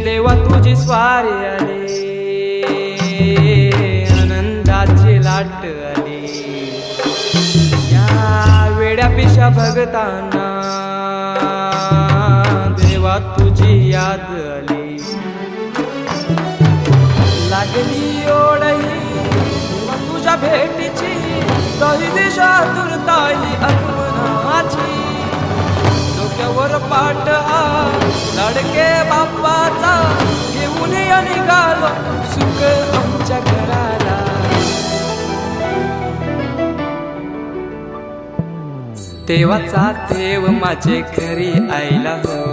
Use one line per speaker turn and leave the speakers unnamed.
देवा तुझी स्वारी आली, आनंदाची लाट आली, या वेड्या पिशा भगतांना देवा तुझी याद आली. लागली ओढही देवा तुझ्या भेटीची, दही दिशा तुरताई आगमनाची. डोक्यावर पाट हा लाडके बाप्पाचा, घेऊन या निघालो सुख आमच्या घराला. देवाचा देव माझे घरी आईला हो,